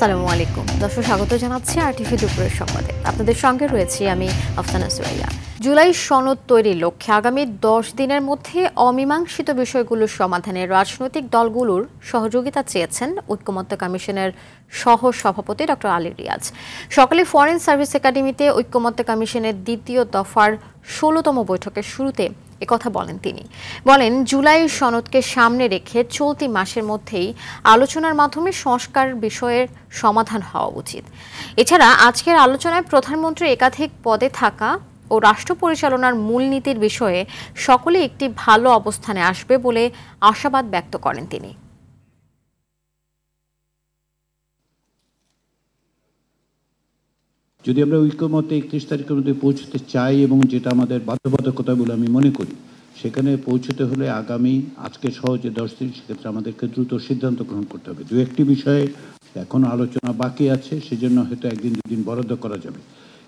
আসসালামু আলাইকুম দর্শক, স্বাগত জানাচ্ছি আরটিভি দুপুরের সংবাদে। আপনাদের সঙ্গে রয়েছি আমি আফসানা সুরাইয়া। জুলাই সনদ তৈরির লক্ষ্যে আগামী 10 দিনের মধ্যে অমীমাংসিত বিষয়গুলোর সমাধানে রাজনৈতিক দলগুলোর সহযোগিতা চেয়েছেন ঐক্যমত্য কমিশনের সহ সভাপতি ডক্টর আলী রিয়াজ। সকালে ফরেন সার্ভিস একাডেমিতে ঐক্যমত্য কমিশনের দ্বিতীয় দফার 16তম বৈঠকের শুরুতে একথা বলেন তিনি। বলেন, জুলাই সনদকে সামনে রেখে চলতি মাসের মধ্যেই আলোচনার মাধ্যমে সংস্কার বিষয়ের সমাধান হওয়া উচিত। এছাড়া আজকের আলোচনায় প্রধানমন্ত্রীর একাধিক পদে থাকা ও রাষ্ট্র পরিচালনার মূলনীতির বিষয়ে সকলে একটি ভালো অবস্থানে আসবে বলে আশাবাদ ব্যক্ত করেন তিনি। যদি আমরা ঐক্যমতে 31 তারিখের মধ্যে পৌঁছতে চাই এবং যেটা আমাদের বাধ্যবাধকতা বলে আমি মনে করি, সেখানে পৌঁছতে হলে আগামী আজকে সহ যে 10 দিন, সেক্ষেত্রে আমাদেরকে দ্রুত সিদ্ধান্ত গ্রহণ করতে হবে। দু একটি বিষয়ে এখনো আলোচনা বাকি আছে, সেজন্য হয়তো একদিন দুদিন বরাদ্দ করা যাবে,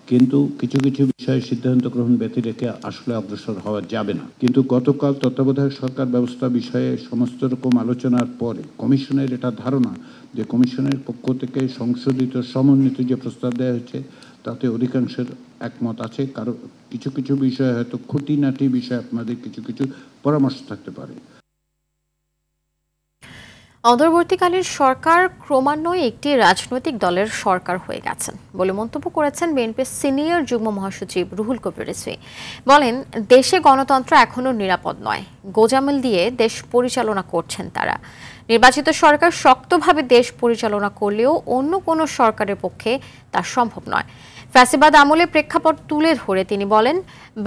কিন্তু কিছু কিছু বিষয়ে সিদ্ধান্ত গ্রহণ ব্যতি রেখে আসলে অগ্রসর হওয়া যাবে না। কিন্তু গতকাল তত্ত্বাবধায়ক সরকার ব্যবস্থা বিষয়ে সমস্ত রকম আলোচনার পরে কমিশনের এটা ধারণা যে কমিশনের পক্ষ থেকে সংশোধিত সমন্বিত যে প্রস্তাব দেওয়া হয়েছে তাতে অধিকাংশের একমত আছে। কারো কিছু কিছু বিষয়ে হয়তো খুঁটিনাটি বিষয়ে আপনাদের কিছু কিছু পরামর্শ থাকতে পারে। অন্তর্বর্তীকালীন সরকার ক্রমান্বয়ে একটি রাজনৈতিক দলের সরকার হয়ে গেছেন বলে মন্তব্য করেছেন বিএনপির সিনিয়র যুগ্ম মহাসচিব রুহুল কবির রিজভী। বলেন, দেশে গণতন্ত্র এখনো নিরাপদ নয়, গোজামিল দিয়ে দেশ পরিচালনা করছেন তারা। নির্বাচিত সরকার শক্তভাবে দেশ পরিচালনা করলেও অন্য কোনো সরকারের পক্ষে তা সম্ভব নয়। ফ্যাসিবাদ আমলে প্রেক্ষাপট তুলে ধরে তিনি বলেন,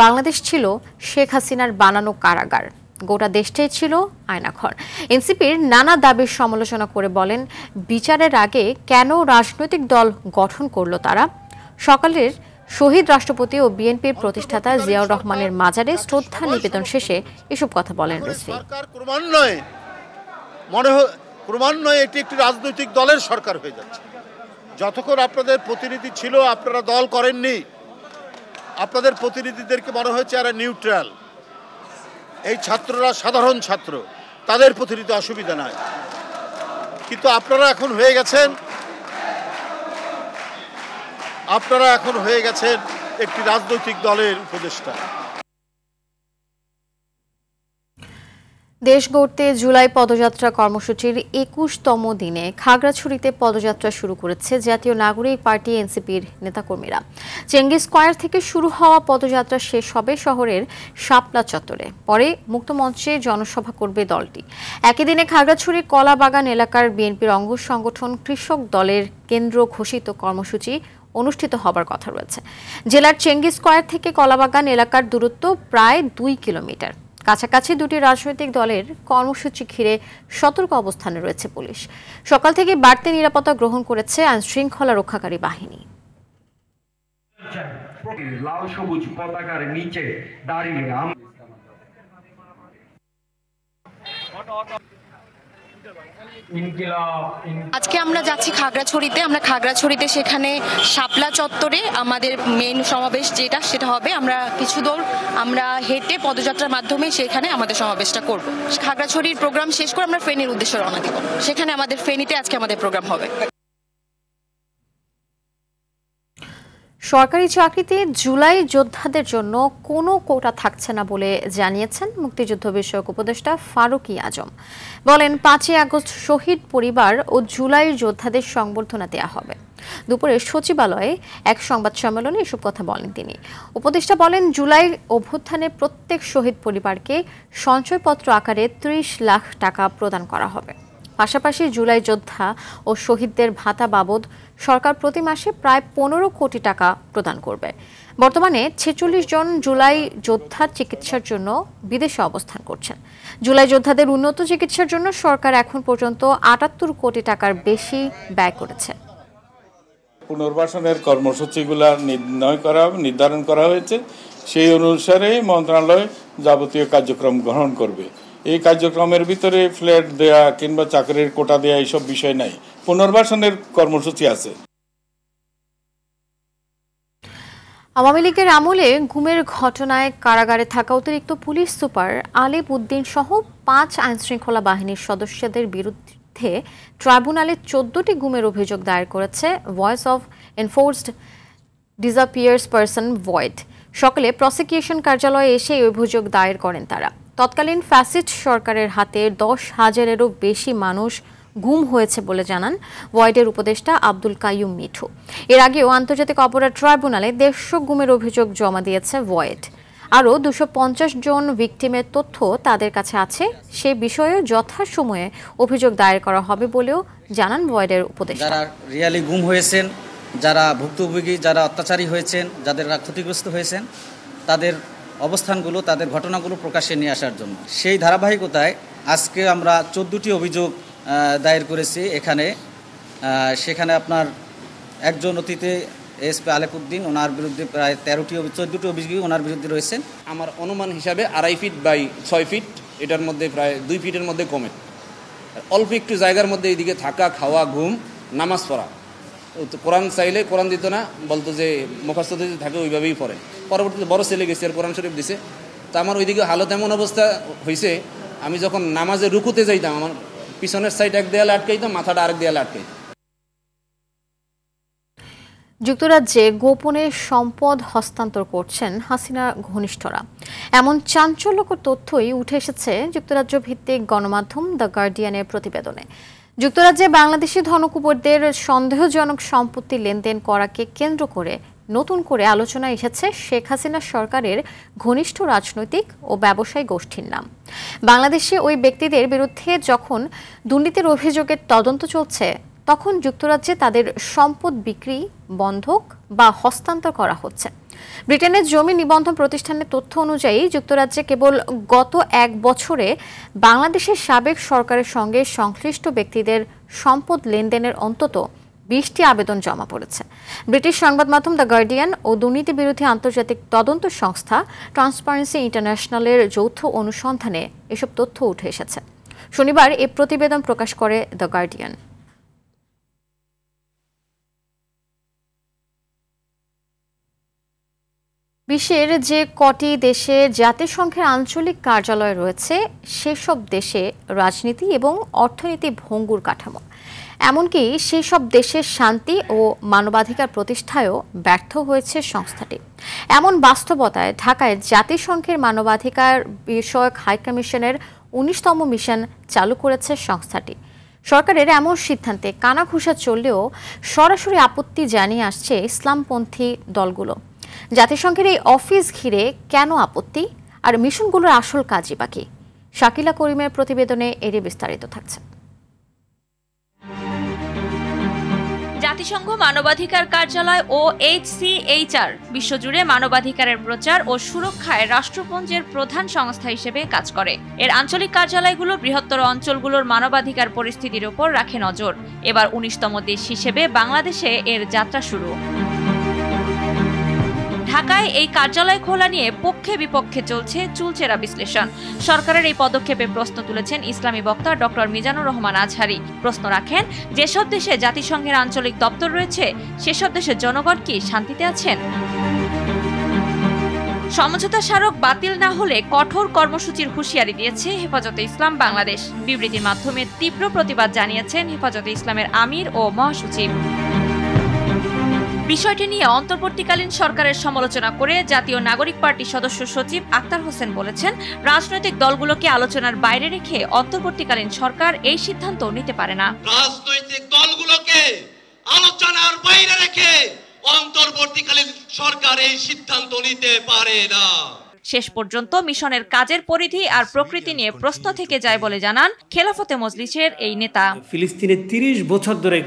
বাংলাদেশ ছিল শেখ হাসিনার বানানো কারাগার, গোটা দেশটাই ছিল আয়নাঘর। এনসিপির নানা দাবির সমালোচনা করে বলেন, বিচারের আগে কেন রাজনৈতিক দল গঠন করলো তারা? সকালের শহীদ রাষ্ট্রপতি ও বিএনপির প্রতিষ্ঠাতা জিয়াউর রহমানের মাজারে শ্রদ্ধা নিবেদন শেষে এসব কথা বলেন রিজভী। ক্রমান্বয়ে এটি একটি রাজনৈতিক দলের সরকার হয়ে যাচ্ছে। যতক্ষণ আপনাদের প্রতিনিধি ছিল, আপনারা দল করেননি, আপনাদের প্রতিনিধিদেরকে মনে হয়েছে এরা নিউট্রাল, এই ছাত্ররা সাধারণ ছাত্র, তাদের প্রতিনিধি অসুবিধা নাই। কিন্তু আপনারা এখন হয়ে গেছেন একটি রাজনৈতিক দলের উপদেষ্টা। দেশ গড়তে জুলাই পদযাত্রা কর্মসূচির 21তম দিনে খাগড়াছড়িতে পদযাত্রা শুরু করেছে জাতীয় নাগরিক পার্টি এনসিপির নেতাকর্মীরা। চেঙ্গিস স্কয়ার থেকে শুরু হওয়া পদযাত্রা শেষ হবে শহরের শাপলা চত্বরে, পরে মুক্তমঞ্চে জনসভা করবে দলটি। একই দিনে খাগড়াছড়ির কলাবাগান এলাকার বিএনপির অঙ্গ সংগঠন কৃষক দলের কেন্দ্র ঘোষিত কর্মসূচি অনুষ্ঠিত হবার কথা রয়েছে। জেলার চেঙ্গিস স্কয়ার থেকে কলাবাগান এলাকার দূরত্ব প্রায় 2 কিলোমিটার। কাছাকাছি দুটি রাজনৈতিক দলের কর্মসূচি ঘিরে সতর্ক অবস্থানে রয়েছে পুলিশ। সকাল থেকে বাড়তি নিরাপত্তা গ্রহণ করেছে আইন শৃঙ্খলা রক্ষাকারী বাহিনী। লাল সবুজ পতাকার নিচে দাঁড়িয়ে আজকে আমরা যাচ্ছি খাগড়াছড়িতে। খাগড়াছড়িতে সেখানে শাপলা চত্বরে আমাদের মেইন সমাবেশ সেটা হবে। আমরা কিছু দূর আমরা হেঁটে পদযাত্রার মাধ্যমে সেখানে আমাদের সমাবেশটা করব। খাগড়াছড়ির প্রোগ্রাম শেষ করে আমরা ফেনীর উদ্দেশ্যে রওনা দিব। সেখানে ফেনীতে আজকে আমাদের প্রোগ্রাম হবে। সরকারি চাকরিতে জুলাই যোদ্ধাদের জন্য কোনো কোটা থাকছে না বলে জানিয়েছেন মুক্তিযুদ্ধ বিষয়ক উপদেষ্টা ফারুকী আজম। বলেন, 5ই আগস্ট শহীদ পরিবার ও জুলাই যোদ্ধাদের সংবর্ধনা দেওয়া হবে। দুপুরে সচিবালয়ে এক সংবাদ সম্মেলনে এসব কথা বলেন তিনি। উপদেষ্টা বলেন, জুলাই অভ্যুত্থানে প্রত্যেক শহীদ পরিবারকে সঞ্চয়পত্র আকারে 30 লাখ টাকা প্রদান করা হবে। পাশাপাশি জুলাই যোদ্ধা ও শহীদদের ভাতা বাবদ সরকার প্রতি মাসে প্রায় 15 কোটি টাকা প্রদান করবে। বর্তমানে 46 জন জুলাই যোদ্ধার চিকিৎসার জন্য বিদেশে অবস্থান করছেন। জুলাই যোদ্ধাদের উন্নত চিকিৎসার জন্য সরকার এখন পর্যন্ত 78 কোটি টাকার বেশি ব্যয় করেছে। পুনর্বাসনের কর্মসূচিগুলো নির্ধারণ করা হয়েছে, সেই অনুসারে মন্ত্রণালয় যাবতীয় কার্যক্রম গ্রহণ করবে। এই কার্যক্রমের ভিতরে ফ্ল্যাট দেয়া কিংবা চাকরির কোটা দেয়া এইসব বিষয় নাই, পুনর্বাসনের কর্মসূচি আছে। আওয়ামী লীগের আমলে গুমের ঘটনায় কারাগারে থাকা অতিরিক্ত পুলিশ সুপার আলিফ উদ্দিন সহ 5 আইনশৃঙ্খলা বাহিনীর সদস্যদের বিরুদ্ধে বিরুদ্ধে ট্রাইব্যুনালে 14টি গুমের অভিযোগ দায়ের করেছে voice of enforced disappears person void. সকালে প্রসিকিউশন কার্যালয়ে এসে এই অভিযোগ দায়ের করেন তারা। তৎকালীন ফ্যাসিস্ট সরকারের হাতে 10,000-এরও বেশি মানুষ গুম হয়েছে বলে জানান ভয়েডের উপদেষ্টা আব্দুল কাইয়ুম মিঠু। এর আগেও আন্তর্জাতিক অপরাধ ট্রাইব্যুনালে 150 গুমের অভিযোগ জমা দিয়েছে ভয়েড। আরও 250 জন ভিকটিমের তথ্য তাদের কাছে আছে, সে বিষয়ে যথাসময়ে অভিযোগ দায়ের করা হবে বলেও জানান ভয়েডের উপদেষ্টা। যারা রিয়ালি গুম হয়েছেন, যারা ভুক্তভোগী, যারা অত্যাচারী হয়েছেন, যাদের ক্ষতিগ্রস্ত হয়েছেন, তাদের অবস্থানগুলো, তাদের ঘটনাগুলো প্রকাশ্যে নিয়ে আসার জন্য সেই ধারাবাহিকতায় আজকে আমরা 14টি অভিযোগ দায়ের করেছি এখানে। সেখানে আপনার একজন অতীতে এসপি আলেকুদ্দিন, ওনার বিরুদ্ধে প্রায় 14টি অভিযোগ ওনার বিরুদ্ধে রয়েছেন। আমার অনুমান হিসাবে 2.5 ফিট বাই 6 ফিট, এটার মধ্যে প্রায় 2 ফিটের মধ্যে কমে। অল্প একটু জায়গার মধ্যে এইদিকে থাকা, খাওয়া, ঘুম, নামাজ পড়া। কোরআন চাইলে কোরআন দিত না, বলতো যে মুখস্থ যদি থাকে ওইভাবেই পড়ে। পরবর্তীতে বড় ছেলে গেছে আর কোরআন শরীফ দিছে। তো আমার ওইদিকে হালত এমন অবস্থা হয়েছে, আমি যখন নামাজে রুকুতে যাইতাম আমার পিছনের সাইড এক দেয়ালে আটকাইতাম, মাথাটা আরেক দেয়ালে আটকাইতাম। যুক্তরাজ্যে গোপনে সম্পদ হস্তান্তর করছেন হাসিনা ঘনিষ্ঠরা, এমন চাঞ্চল্যকর তথ্যই উঠে এসেছে যুক্তরাজ্য ভিত্তিক গণমাধ্যম দ্য গার্ডিয়ানের প্রতিবেদনে। যুক্তরাজ্যে বাংলাদেশি ধনকুবেরদের সন্দেহজনক সম্পত্তি লেনদেন করাকে কেন্দ্র করে নতুন করে আলোচনায় এসেছে শেখ হাসিনা সরকারের ঘনিষ্ঠ রাজনৈতিক ও ব্যবসায়ী গোষ্ঠীর নাম। বাংলাদেশে ওই ব্যক্তিদের বিরুদ্ধে যখন দুর্নীতির অভিযোগের তদন্ত চলছে, তখন যুক্তরাজ্যে তাদের সম্পদ বিক্রি, বন্ধক বা হস্তান্তর করা হচ্ছে। ব্রিটেনের জমি নিবন্ধন প্রতিষ্ঠানের তথ্য অনুযায়ী যুক্তরাজ্যে কেবল গত 1 বছরে বাংলাদেশের সাবেক সরকারের সঙ্গে সংশ্লিষ্ট ব্যক্তিদের সম্পদ লেনদেনের অন্তত 20টি আবেদন জমা পড়েছে। ব্রিটিশ সংবাদ মাধ্যম দ্য গার্ডিয়ান ও দুর্নীতি বিরোধী আন্তর্জাতিক তদন্ত সংস্থা ট্রান্সপারেন্সি ইন্টারন্যাশনালের যৌথ অনুসন্ধানে এসব তথ্য উঠে এসেছে। শনিবার এই প্রতিবেদন প্রকাশ করে দ্য গার্ডিয়ান। বিশ্বের যে কটি দেশে জাতিসংঘের আঞ্চলিক কার্যালয় রয়েছে, সেসব দেশে রাজনীতি এবং অর্থনীতি ভঙ্গুর কাঠামো। এমনকি সেই সব দেশের শান্তি ও মানবাধিকার প্রতিষ্ঠায়ও ব্যর্থ হয়েছে সংস্থাটি। এমন বাস্তবতায় ঢাকায় জাতিসংঘের মানবাধিকার বিষয়ক হাইকমিশনের 19তম মিশন চালু করেছে সংস্থাটি। সরকারের এমন সিদ্ধান্তে কানাঘুষা চললেও সরাসরি আপত্তি জানিয়ে আসছে ইসলামপন্থী দলগুলো। জাতিসংঘের এই অফিস ঘিরে কেন আপত্তি, আর মিশনগুলোর আসল কাজই বাকি? শাকিলা করিমের প্রতিবেদনে এরই বিস্তারিত থাকছে। জাতিসংঘ মানবাধিকার কার্যালয় ও HCHR বিশ্বজুড়ে মানবাধিকারের প্রচার ও সুরক্ষায় রাষ্ট্রপুঞ্জের প্রধান সংস্থা হিসেবে কাজ করে। এর আঞ্চলিক কার্যালয়গুলো বৃহত্তর অঞ্চলগুলোর মানবাধিকার পরিস্থিতির উপর রাখে নজর। এবার 19তম দেশ হিসেবে বাংলাদেশে এর যাত্রা শুরু। ঢাকায় এই কার্যালয় খোলা নিয়ে পক্ষে বিপক্ষে চলছে চুলচেরা বিশ্লেষণ। সরকারের এই পদক্ষেপে প্রশ্ন তুলেছেন ইসলামী বক্তা ডক্টর মিজানুর রহমান আজহারি। প্রশ্ন রাখেন, যেসব দেশে জাতিসংঘের আঞ্চলিক দপ্তর রয়েছে, সেসব দেশের জনগণ কি শান্তিতে আছেন? সমঝোতা স্মারক বাতিল না হলে কঠোর কর্মসূচির হুঁশিয়ারি দিয়েছে হেফাজতে ইসলাম বাংলাদেশ। বিবৃতির মাধ্যমে তীব্র প্রতিবাদ জানিয়েছেন হেফাজতে ইসলামের আমির ও মহাসচিব। বিষয়টি নিয়ে অন্তর্বর্তীকালীন সরকারের সমালোচনা করে জাতীয় নাগরিক পার্টির সদস্য সচিব আক্তার হোসেন বলেছেন, রাজনৈতিক দলগুলোকে আলোচনার বাইরে রেখে অন্তর্বর্তীকালীন সরকার এই সিদ্ধান্ত নিতে পারে না। রাজনৈতিক দলগুলোকে আলোচনার বাইরে রেখে অন্তর্বর্তীকালীন সরকার এই সিদ্ধান্ত নিতে পারে না। শেষ পর্যন্ত মিশনের কাজের পরিধি আর প্রকৃতি নিয়ে প্রশ্ন থেকে যায় বলে জানান খেলাফতে মজলিসের এই নেতা। ফিলিস্তিনে 30 বছর ধরে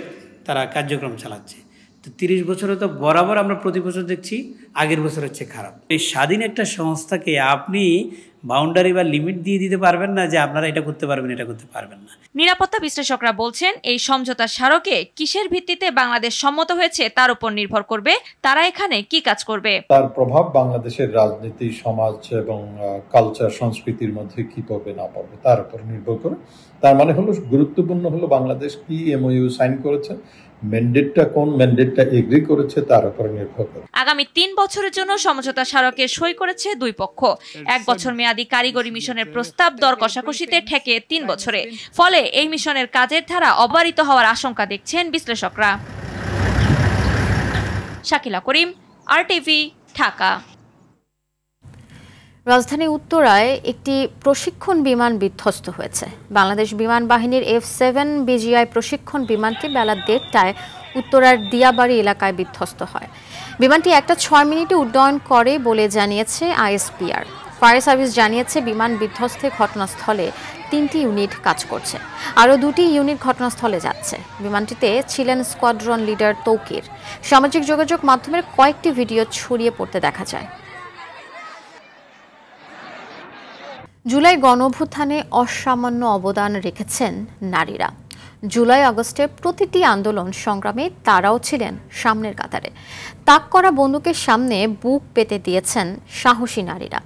তারা কার্যক্রম চালাচ্ছে, তো 30 বছরে তো বরাবর আমরা প্রতি বছর দেখছি আগের বছর হচ্ছে খারাপ। এই স্বাধীন একটা সংস্থাকে আপনি বাউন্ডারি বা লিমিট দিয়ে দিতে পারবেন না যে আপনারা এটা করতে পারবেন, এটা করতে পারবেন না। নিরাপত্তা বিশ্লেষকরা বলছেন, এই সমঝোতা স্মারকে কিসের ভিত্তিতে বাংলাদেশ সম্মত হয়েছে তার উপর নির্ভর করবে তারা এখানে কি কাজ করবে। তার প্রভাব বাংলাদেশের রাজনীতি, সমাজ এবং কালচার, সংস্কৃতির মধ্যে কি পড়বে না পড়বে তার উপর নির্ভর করে। তার মানে হলো গুরুত্বপূর্ণ হলো বাংলাদেশ কি MOU সাইন করেছে, ম্যান্ডেটটা কোন ম্যান্ডেটটা এগ্রি করেছে তার উপর নির্ভর করে। আগামী 3 বছরের জন্য সমঝোতা স্মারকে সই করেছে দুই পক্ষ। 1 বছর মেয়াদী কারিগরি মিশনের প্রস্তাব দর কষাকষিতে ঠেকে 3 বছরে। ফলে এই মিশনের কাজের ধারা অবারিত হওয়ার আশঙ্কা দেখছেন বিশ্লেষকরা। শাকিলা করিম, RTV, ঢাকা। রাজধানী উত্তরায় একটি প্রশিক্ষণ বিমান বিধ্বস্ত হয়েছে। বাংলাদেশ বিমান বাহিনীর F-7 BGI প্রশিক্ষণ বিমানটি বেলা 1:30টায় উত্তরার দিয়াবাড়ি এলাকায় বিধ্বস্ত হয়। বিমানটি 1টা 6 মিনিটে উড্ডয়ন করে বলে জানিয়েছে ISPR। ফায়ার সার্ভিস জানিয়েছে বিমান বিধ্বস্তে ঘটনাস্থলে 3টি ইউনিট কাজ করছে, আরও 2টি ইউনিট ঘটনাস্থলে যাচ্ছে। বিমানটিতে ছিলেন স্কোয়াড্রন লিডার তৌকির। সামাজিক যোগাযোগ মাধ্যমের কয়েকটি ভিডিও ছড়িয়ে পড়তে দেখা যায়। জুলাই গণঅভ্যুত্থানে অসামান্য অবদান রেখেছেন নারীরা। জুলাই আগস্টে প্রতিটি আন্দোলন সংগ্রামে তারাও ছিলেন সামনের কাতারে। তাক করা বন্দুকের সামনে বুক পেতে দিয়েছেন সাহসী নারীরা।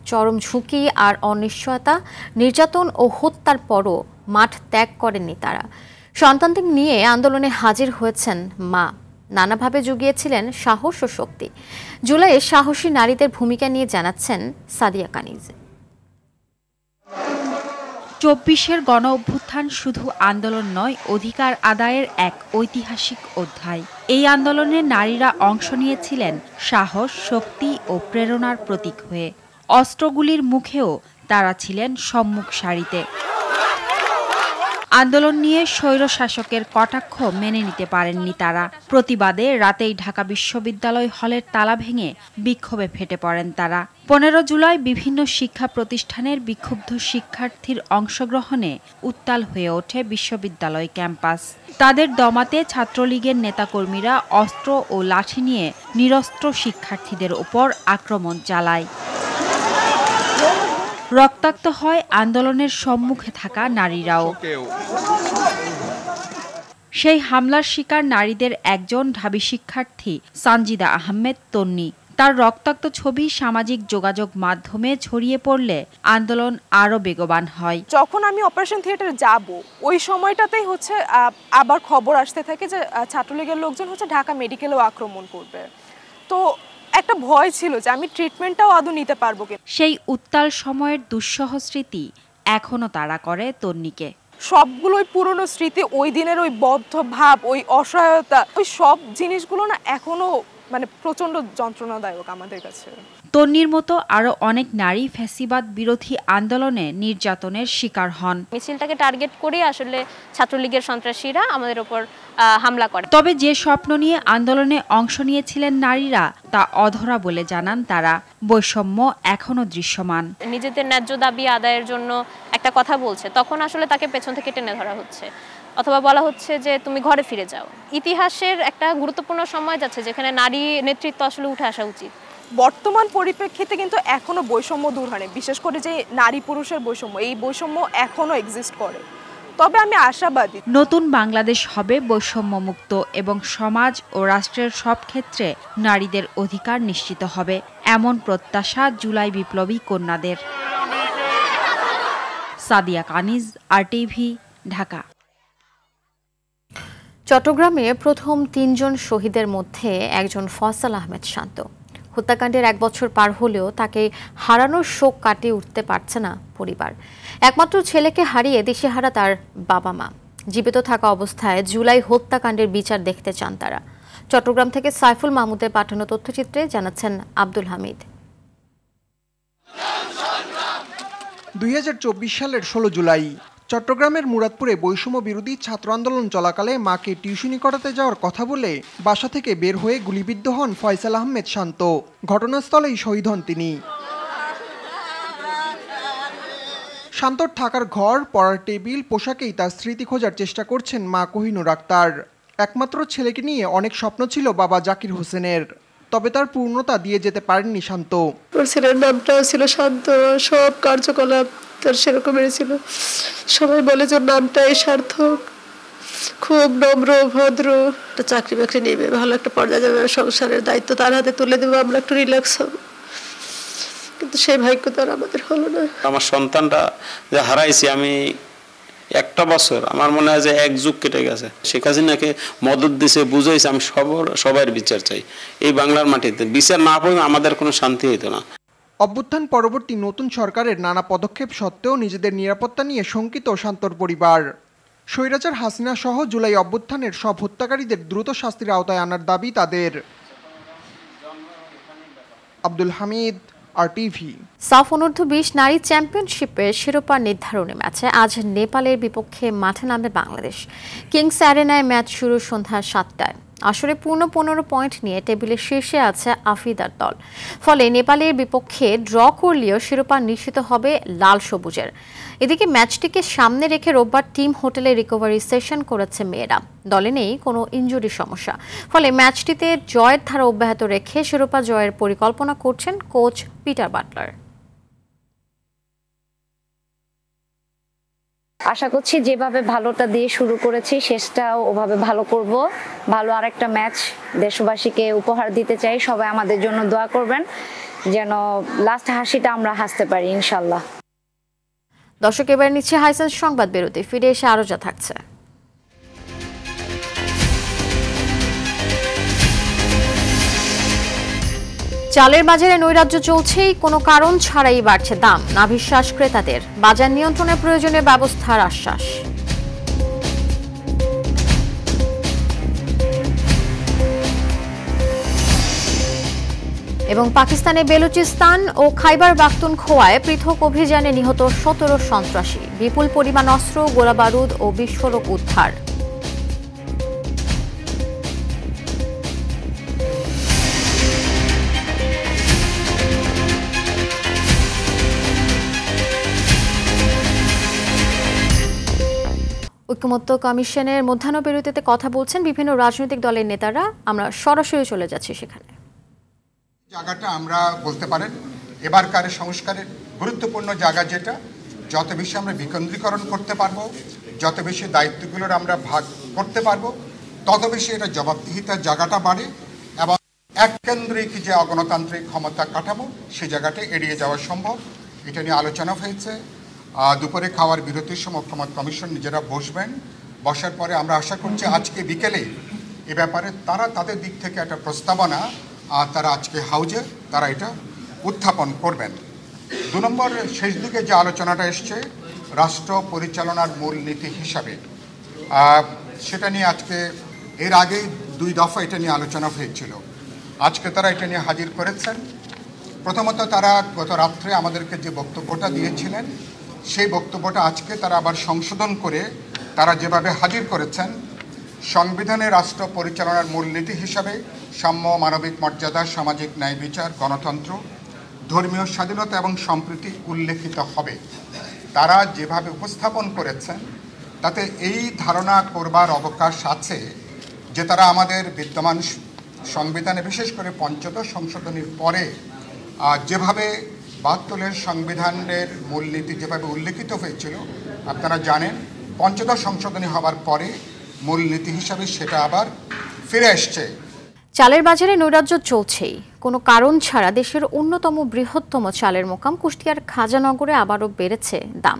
চরম ঝুঁকি আর অনিশ্চয়তা, নির্যাতন ও হত্যার পরও মাঠ ত্যাগ করেননি তারা। সন্তানদের নিয়ে আন্দোলনে হাজির হয়েছেন মা, নানাভাবে জুগিয়েছিলেন সাহস ও শক্তি। জুলাইয়ে সাহসী নারীদের ভূমিকা নিয়ে জানাচ্ছেন সাদিয়া কানিজ। 24-এর গণ অভ্যুত্থান শুধু আন্দোলন নয়, অধিকার আদায়ের এক ঐতিহাসিক অধ্যায়। এই আন্দোলনে নারীরা অংশ নিয়েছিলেন সাহস, শক্তি ও প্রেরণার প্রতীক হয়ে। অস্ত্রগুলির মুখেও তারা ছিলেন সম্মুখ সারিতে। আন্দোলন নিয়ে স্বৈরশাসকের কটাক্ষ মেনে নিতে পারেননি তারা। প্রতিবাদে রাতেই ঢাকা বিশ্ববিদ্যালয় হলের তালা ভেঙে বিক্ষোভে ফেটে পড়েন তারা। 15 জুলাই বিভিন্ন শিক্ষা প্রতিষ্ঠানের বিক্ষুব্ধ শিক্ষার্থীর অংশগ্রহণে উত্তাল হয়ে ওঠে বিশ্ববিদ্যালয় ক্যাম্পাস। তাদের দমাতে ছাত্রলীগের নেতাকর্মীরা অস্ত্র ও লাঠি নিয়ে নিরস্ত্র শিক্ষার্থীদের ওপর আক্রমণ চালায়। রক্তাক্ত হয় আন্দোলনের সম্মুখে থাকা নারীরাও। সেই হামলার শিকার নারীদের একজন ঢাবি শিক্ষার্থী সানজিদা আহমেদ তন্নি। তার রক্তাক্ত ছবি সামাজিক যোগাযোগ মাধ্যমে ছড়িয়ে পড়লে আন্দোলন আরও বেগবান হয়। যখন আমি অপারেশন থিয়েটারে যাব, ওই সময়টাতেই হচ্ছে আবার খবর আসতে থাকে যে ছাত্রলীগের লোকজন হচ্ছে ঢাকা মেডিকেলেও আক্রমণ করবে। তো একটা ভয় ছিল যে আমি ট্রিটমেন্টটাও আদৌ নিতে পারবো কিনা। সেই উত্তাল সময়ের দুঃসহ স্মৃতি এখনো তাড়া করে তন্নিকে। সবগুলোই পুরনো স্মৃতি, ওই দিনের ওই বদ্ধ ভাব, ওই অসহায়তা, ওই সব জিনিসগুলো না এখনো মানে প্রচন্ড যন্ত্রণাদায়ক আমাদের কাছে। তন্নির মতো আরো অনেক নারী ফ্যাসিবাদ বিরোধী আন্দোলনে নির্যাতনের শিকার হন। মিছিলটাকে টার্গেট করে আসলে ছাত্রলীগের সন্ত্রাসীরা আমাদের উপর হামলা করে। তবে যে স্বপ্ন নিয়ে আন্দোলনে অংশ নিয়েছিলেন নারীরা তা অধরা বলে জানান তারা। বৈষম্য এখনো দৃশ্যমান। নিজেদের ন্যায্য দাবি আদায়ের জন্য একটা কথা বলছে, তখন আসলে তাকে পেছন থেকে টেনে ধরা হচ্ছে, অথবা বলা হচ্ছে যে তুমি ঘরে ফিরে যাও। ইতিহাসের একটা গুরুত্বপূর্ণ সময় যাচ্ছে যেখানে নারী নেতৃত্ব আসলে উঠে আসা উচিত। বর্তমান পরিপ্রেক্ষিতে কিন্তু এখনো বৈষম্য দূর হয়নি, বিশেষ করে যে নারী পুরুষের বৈষম্য, এই বৈষম্য এখনো এক্সিস্ট করে। তবে আমি আশাবাদী নতুন বাংলাদেশ হবে বৈষম্য মুক্ত এবং সমাজ ও রাষ্ট্রের সব ক্ষেত্রে নারীদের অধিকার নিশ্চিত হবে, এমন প্রত্যাশা জুলাই বিপ্লবী কন্যাদের। সাদিয়া কানিজ, RTV, ঢাকা। চট্টগ্রামে প্রথম 3 জন শহীদের মধ্যে একজন ফয়সাল আহমেদ শান্ত। হত্যাকাণ্ডের 1 বছর পার হলেও তাকে হারানোর শোক কাটিয়ে উঠতে পারছে না পরিবার। একমাত্র ছেলেকে হারিয়ে দিশেহারা তার বাবা মা। জীবিত থাকা অবস্থায় জুলাই হত্যাকাণ্ডের বিচার দেখতে চান তারা। চট্টগ্রাম থেকে সাইফুল মাহমুদের পাঠানো তথ্যচিত্রে জানাচ্ছেন আব্দুল হামিদ। 2024 সালের 16 জুলাই চট্টগ্রামের মুরাদপুরে বৈষম্য বিরোধী ছাত্র আন্দোলন চলাকালে মাকে টিউশনি করাতে যাওয়ার কথা বলে বাসা থেকে বের হয়ে গুলিবিদ্ধ হন ফয়সাল আহমেদ শান্ত। ঘটনাস্থলেই শহীদ হন তিনি। শান্তর থাকার ঘর, পড়ার টেবিল, পোশাকেই তার স্মৃতি খোঁজার চেষ্টা করছেন মা কোহিনুর আক্তার। একমাত্র ছেলেকে নিয়ে অনেক স্বপ্ন ছিল বাবা জাকির হোসেনের, তবে তার পূর্ণতা দিয়ে যেতে পারেননি শান্ত। ছেলের নামটাও ছিল শান্ত, সব কার্যকলাপ তার সেরকমের ছিল। সবাই বলে যে নামটাই সার্থক, খুব নম্র ভদ্র, একটা চাকরি বাকরি নেবে, ভালো একটা পর্যায়ে যাবে, সংসারের দায়িত্ব তার হাতে তুলে দেবো, আমরা একটু রিল্যাক্স হব। কিন্তু সেই ভাগ্য তো আর আমাদের হলো না। আমার সন্তানটা যে হারাইছি, আমি একটা বছর আমার মনে হয় যে এক যুগ কেটে গেছে। শেখ হাসিনাকে মদত দিছে, বুঝাইছে, আমি সবার বিচার চাই। এই বাংলার মাটিতে বিচার না পেলে আমাদের কোনো শান্তি হইতো না। অভ্যুত্থান পরবর্তী নতুন সরকারের নানা পদক্ষেপ সত্ত্বেও নিজেদের নিরাপত্তা নিয়ে শঙ্কিত শান্তর পরিবার। স্বৈরাচার হাসিনা সহ জুলাই অভ্যুত্থানের সব হত্যাকারীদের দ্রুত শাস্তির আওতায় আনার দাবি তাদের। আব্দুল হামিদ, RTV। সাফ অনূর্ধ্ব-20 নারী চ্যাম্পিয়নশিপের শিরোপা নির্ধারণী ম্যাচে আজ নেপালের বিপক্ষে মাঠে নামবে বাংলাদেশ। কিংস অ্যারেনায় ম্যাচ শুরু সন্ধ্যা 7টায়। আসরে পূর্ণ 15 পয়েন্ট নিয়ে টেবিলের শীর্ষে আছে আফ্রিদার দল। ফলে নেপালের বিপক্ষে ড্র করলেও শিরোপা নিশ্চিত হবে লাল সবুজের। এদিকে ম্যাচটিকে সামনে রেখে রোববার টিম হোটেলে রিকভারি সেশন করেছে মেয়েরা। দলে নেই কোনো ইনজুরি সমস্যা। ফলে ম্যাচটিতে জয়ের ধারা অব্যাহত রেখে শিরোপা জয়ের পরিকল্পনা করছেন কোচ পিটার বাটলার। আশা করছি যেভাবে ভালোটা দিয়ে শুরু করেছি শেষটাও ওভাবে ভালো করব। ভালো আরেকটা ম্যাচ দেশবাসীকে উপহার দিতে চাই। সবাই আমাদের জন্য দোয়া করবেন যেন লাস্ট হাসিটা আমরা হাসতে পারি ইনশাল্লাহ। দর্শক, এবার নিচ্ছে হাইসেন্স সংবাদ বিরতি। ফিরে এসে আরো যা থাকছে। চালের বাজারে নৈরাজ্য চলছেই, কোনো কারণ ছাড়াই বাড়ছে দাম। নাভিশ্বাস ক্রেতাদের। বাজার নিয়ন্ত্রণের প্রয়োজনীয় ব্যবস্থার আশ্বাস। এবং পাকিস্তানে বেলুচিস্তান ও খাইবার পাখতুনখোয়ায় পৃথক অভিযানে নিহত 17 সন্ত্রাসী। বিপুল পরিমাণ অস্ত্র, গোলাবারুদ ও বিস্ফোরক উদ্ধার। ঐকমত্য কমিশনের মধ্যাহ্ন বিরতিতে কথা বলছেন বিভিন্ন রাজনৈতিক দলের নেতারা। আমরা সরাসরি চলে যাচ্ছি সেখানে। জায়গাটা আমরা বলতে পারেন এবারকার সংস্কারের গুরুত্বপূর্ণ জায়গা, যেটা যত বেশি আমরা বিকেন্দ্রীকরণ করতে পারবো, যত বেশি দায়িত্বগুলোর আমরা ভাগ করতে পারবো, তত বেশি এটা জবাবদিহিতার জায়গাটা বাড়ে এবং এককেন্দ্রিক যে অগণতান্ত্রিক ক্ষমতা কাঠামো সেই জায়গাটা এড়িয়ে যাওয়া সম্ভব। এটা নিয়ে আলোচনা হয়েছে। দুপুরে খাওয়ার বিরতির সময় ঐকমত্য কমিশন নিজেরা বসবেন। বসার পরে আমরা আশা করছি আজকে বিকেলে এ ব্যাপারে তারা তাদের দিক থেকে একটা প্রস্তাবনা তারা আজকে হাউজে তারা এটা উত্থাপন করবেন। 2 নম্বর শেষ দিকে যে আলোচনাটা এসছে রাষ্ট্র পরিচালনার মূলনীতি হিসাবে, সেটা নিয়ে আজকে এর আগেই 2 দফা এটা নিয়ে আলোচনা হয়েছিল। আজকে তারা এটা নিয়ে হাজির করেছেন। প্রথমত তারা গত রাত্রে আমাদেরকে যে বক্তব্যটা দিয়েছিলেন সেই বক্তব্যটা আজকে তারা আবার সংশোধন করে তারা যেভাবে হাজির করেছেন, সংবিধানে রাষ্ট্র পরিচালনার মূলনীতি হিসাবে সাম্য, মানবিক মর্যাদা, সামাজিক ন্যায় বিচার, গণতন্ত্র, ধর্মীয় স্বাধীনতা এবং সম্প্রীতি উল্লেখিত হবে। তারা যেভাবে উপস্থাপন করেছেন তাতে এই ধারণা করবার অবকাশ আছে যে তারা আমাদের বিদ্যমান সংবিধানে বিশেষ করে ৫ম সংশোধনীর পরে যেভাবে ৭২ সংবিধানের মূলনীতি যেভাবে উল্লেখিত হয়েছিল, আপনারা জানেন ৫ম সংশোধনী হওয়ার পরে মূলনীতি হিসাবে সেটা আবার ফিরে আসছে। চালের বাজারে নৈরাজ্য চলছেই। কোনো কারণ ছাড়া দেশের অন্যতম বৃহত্তম চালের মোকাম কুষ্টিয়ার খাজানগরে আবারও বেড়েছে দাম।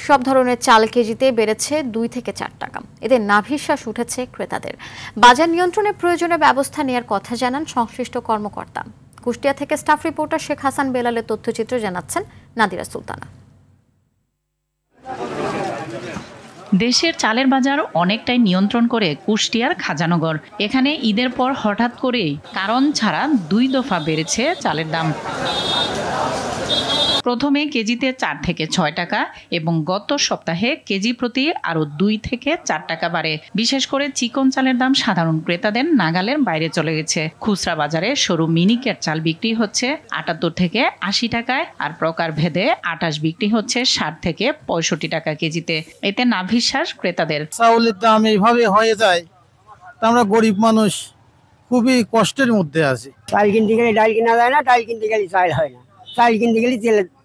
সব ধরনের চাল কেজিতে বেড়েছে 2 থেকে 4 টাকা। এতে নাভিশ্বাস উঠেছে ক্রেতাদের। বাজার নিয়ন্ত্রণে প্রয়োজনীয় ব্যবস্থা নেওয়ার কথা জানান সংশ্লিষ্ট কর্মকর্তা। কুষ্টিয়া থেকে স্টাফ রিপোর্টার শেখ হাসান বেলালের তথ্যচিত্র জানাচ্ছেন নাদিরা সুলতানা। দেশের চালের বাজার অনেকটাই নিয়ন্ত্রণ করে কুষ্টিয়ার খাজানগর। এখানে ঈদের পর হঠাৎ করেই কারণ ছাড়া 2 দফা বেড়েছে চালের দাম। প্রথমে কেজিতে 4 থেকে 6 টাকা এবং গত সপ্তাহে কেজি প্রতি আরও 2 থেকে 4 টাকা বাড়ে। বিশেষ করে চিকন চালের দাম সাধারণ ক্রেতাদের নাগালের বাইরে চলে গেছে। খুচরা বাজারে সরু মিনিকেট চাল বিক্রি হচ্ছে 78 থেকে 80 টাকায়, আর প্রকার ভেদে 28 বিক্রি হচ্ছে 60 থেকে 65 টাকা কেজিতে। এতে নাভিশ্বাস ক্রেতাদের। চাউলের দাম এইভাবে হয়ে যায়, আমরা গরিব মানুষ খুবই কষ্টের মধ্যে আছি। চাল কিনতে গেলে ডাল কিনা যায় না, ডাল কিনতে গেলে চাল হয় না, চাল কিনতে গেলে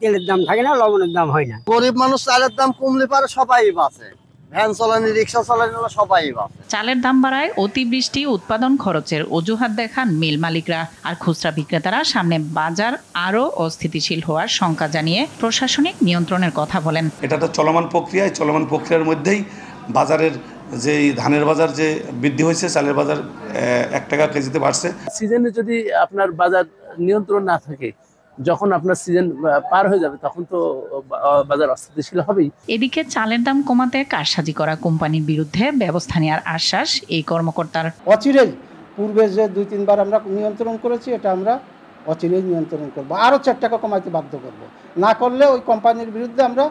তেলের দাম থাকে না, লবণের দাম হয় না। গরিব মানুষ চালের দাম কমলে পারে সবাই বাঁচে, ভ্যান চালানি, রিক্সা চালানি সবাই বাঁচে। চালের দাম বাড়ায় অতিবৃষ্টি উৎপাদন খরচের অজুহাত দেখান মিল মালিকরা। আর খুচরা বিক্রেতারা সামনে বাজার আরও অস্থিতিশীল হওয়ার শঙ্কা জানিয়ে প্রশাসনিক নিয়ন্ত্রণের কথা বলেন। এটা তো চলমান প্রক্রিয়ায়, চলমান প্রক্রিয়ার মধ্যেই বাজারের যে ধানের বাজার যে বৃদ্ধি হয়েছে, চালের বাজার 1 টাকা কেজিতে বাড়ছে। সিজনে যদি আপনার বাজার নিয়ন্ত্রণ না থাকে, যখন আপনার সিজন পার হয়ে যাবে তখন তো বাজার অস্থিতিশীল হবেই। এদিকে চালের দাম কমাতে কারসাজি করা কোম্পানির বিরুদ্ধে ব্যবস্থা নেওয়ার আশ্বাস এই কর্মকর্তার। অচিরেই পূর্বে যে 2-3 বার আমরা নিয়ন্ত্রণ করেছি, এটা আমরা অচিরেই নিয়ন্ত্রণ করব, আরও 4 টাকা কমাইতে বাধ্য করব। না করলে ওই কোম্পানির বিরুদ্ধে আমরা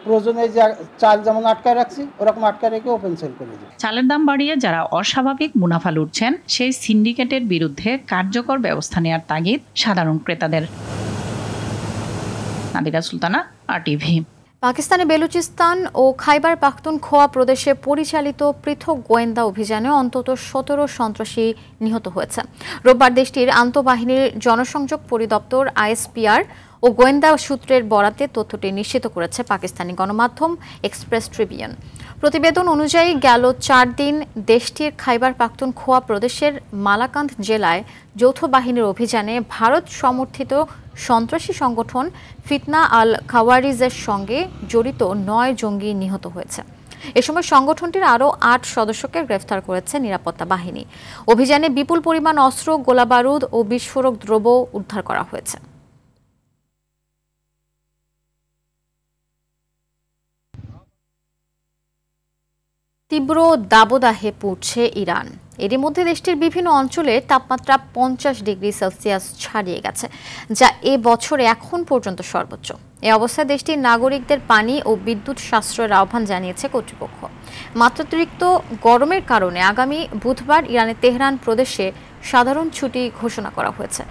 প্রয়োজনে যে চাল যেমন আটকায় রাখছি ওরকম আটকায় রেখে ওপেন সেল করে দিই। চালের দাম বাড়িয়ে যারা অস্বাভাবিক মুনাফা লুটছেন সেই সিন্ডিকেটের বিরুদ্ধে কার্যকর ব্যবস্থা নেওয়ার তাগিদ সাধারণ ক্রেতাদের। নাদিরা সুলতানা, RTV। পাকিস্তানের বেলুচিস্তান ও খাইবার পাখতুনখোয়া প্রদেশে পরিচালিত পৃথক গোয়েন্দা অভিযানে অন্তত 17 সন্ত্রাসী নিহত হয়েছে। রোববার দেশটির আন্তঃবাহিনীর জনসংযোগ পরিদপ্তর ISPR ও গোয়েন্দা সূত্রের বরাতে তথ্যটি নিশ্চিত করেছে পাকিস্তানি গণমাধ্যম এক্সপ্রেস ট্রিবিউন। প্রতিবেদন অনুযায়ী গেল 4 দিন দেশটির খাইবার পাখতুনখোয়া প্রদেশের মালাকান্দ জেলায় যৌথ বাহিনীর অভিযানে ভারত সমর্থিত সন্ত্রাসী সংগঠন ফিতনা আল খাওয়ারিজের সঙ্গে জড়িত 9 জঙ্গি নিহত হয়েছে। এ সময় সংগঠনটির আরও 8 সদস্যকে গ্রেফতার করেছে নিরাপত্তা বাহিনী। অভিযানে বিপুল পরিমাণ অস্ত্র, গোলাবারুদ ও বিস্ফোরক দ্রব্য উদ্ধার করা হয়েছে। তীব্র দাবদাহে পুড়ছে ইরান। এরই মধ্যে দেশটির বিভিন্ন অঞ্চলে তাপমাত্রা 50 ডিগ্রি সেলসিয়াস ছাড়িয়ে গেছে, যা এ বছরে এখন পর্যন্ত সর্বোচ্চ। এই অবস্থায় দেশটির নাগরিকদের পানি ও বিদ্যুৎ সাশ্রয়ের আহ্বান জানিয়েছে কর্তৃপক্ষ। মাত্রাতিরিক্ত গরমের কারণে আগামী বুধবার ইরানের তেহরান প্রদেশে সাধারণ ছুটি ঘোষণা করা হয়েছে।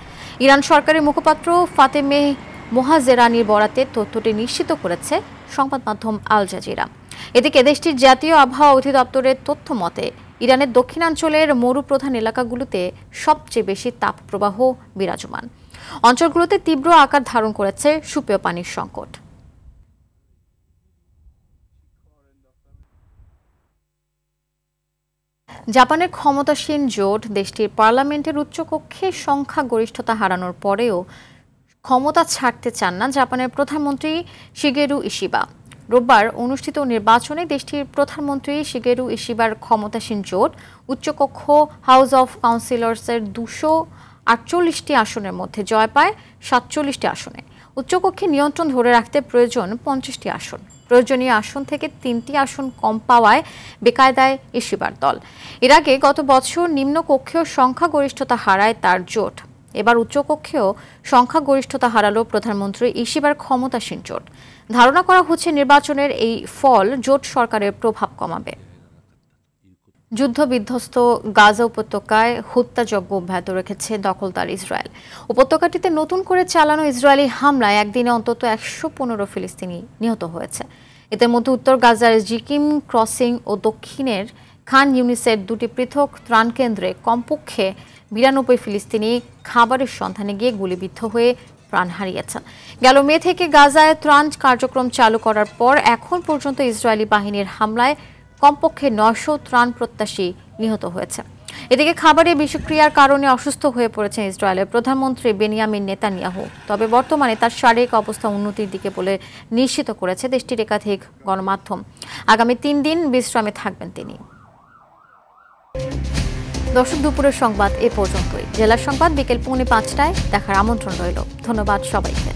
ইরান সরকারের মুখপাত্র ফাতেমে মোহাজেরানির বরাতে তথ্যটি নিশ্চিত করেছে সংবাদ মাধ্যম আল জাজিরা। এদিকে দেশটির জাতীয় আবহাওয়া অধিদপ্তরের তথ্য মতে ইরানের দক্ষিণাঞ্চলের মরুপ্রধান এলাকাগুলোতে সবচেয়ে বেশি তাপপ্রবাহ বিরাজমান। অঞ্চলগুলোতে তীব্র আকার ধারণ করেছে সুপেয় পানির সংকট। জাপানের ক্ষমতাসীন জোট দেশটির পার্লামেন্টের উচ্চকক্ষে সংখ্যাগরিষ্ঠতা হারানোর পরেও ক্ষমতা ছাড়তে চান না জাপানের প্রধানমন্ত্রী শিগেরু ইশিবা। রোববার অনুষ্ঠিত নির্বাচনে দেশটির প্রধানমন্ত্রী শিগেরু ইশিবার ক্ষমতাসীন জোট উচ্চকক্ষ হাউস অফ কাউন্সিলর্সের 248টি আসনের মধ্যে জয় পায় 47টি আসনে। উচ্চকক্ষে নিয়ন্ত্রণ ধরে রাখতে প্রয়োজন 50টি আসন। প্রয়োজনীয় আসন থেকে 3টি আসন কম পাওয়ায় বেকায়দায় ইশিবার দল। এর আগে গত বছর নিম্নকক্ষেও সংখ্যাগরিষ্ঠতা হারায় তার জোট। এবার উচ্চকক্ষেও সংখ্যাগরিষ্ঠতা হারালো প্রধানমন্ত্রী ইশিবার ক্ষমতাসীন জোট। ধারণা করা হচ্ছে নির্বাচনের এই ফল জোট সরকারের প্রভাব কমাবে। যুদ্ধবিধ্বস্ত গাজা উপত্যকায় হত্যাযজ্ঞ অব্যাহত রেখেছে দখলদার ইসরায়েল। উপত্যকাটিতে নতুন করে চালানো ইসরায়েলি হামলায় একদিনে অন্তত 115 ফিলিস্তিনি নিহত হয়েছে। এদের মধ্যে উত্তর গাজার জিকিম ক্রসিং ও দক্ষিণের খান ইউনিসের 2টি পৃথক ত্রাণ কেন্দ্রে কমপক্ষে 92 ফিলিস্তিনি খাবারের সন্ধানে গিয়ে গুলিবিদ্ধ হয়ে প্রাণ হারিয়েছেন। গেল মে থেকে গাজায় ত্রাণ কার্যক্রম চালু করার পর এখন পর্যন্ত ইসরায়েলি বাহিনীর হামলায় কমপক্ষে 900 ত্রাণ প্রত্যাশী নিহত হয়েছে। এদিকে খাবারে বিষক্রিয়ার কারণে অসুস্থ হয়ে পড়েছেন ইসরায়েলের প্রধানমন্ত্রী বেনিয়ামিন নেতানিয়াহু। তবে বর্তমানে তার শারীরিক অবস্থা উন্নতির দিকে বলে নিশ্চিত করেছে দেশটির একাধিক গণমাধ্যম। আগামী 3 দিন বিশ্রামে থাকবেন তিনি। দর্শক, দুপুরের সংবাদ এ পর্যন্তই। জেলার সংবাদ বিকেল 5:45টায় দেখার আমন্ত্রণ রইল। ধন্যবাদ সবাইকে।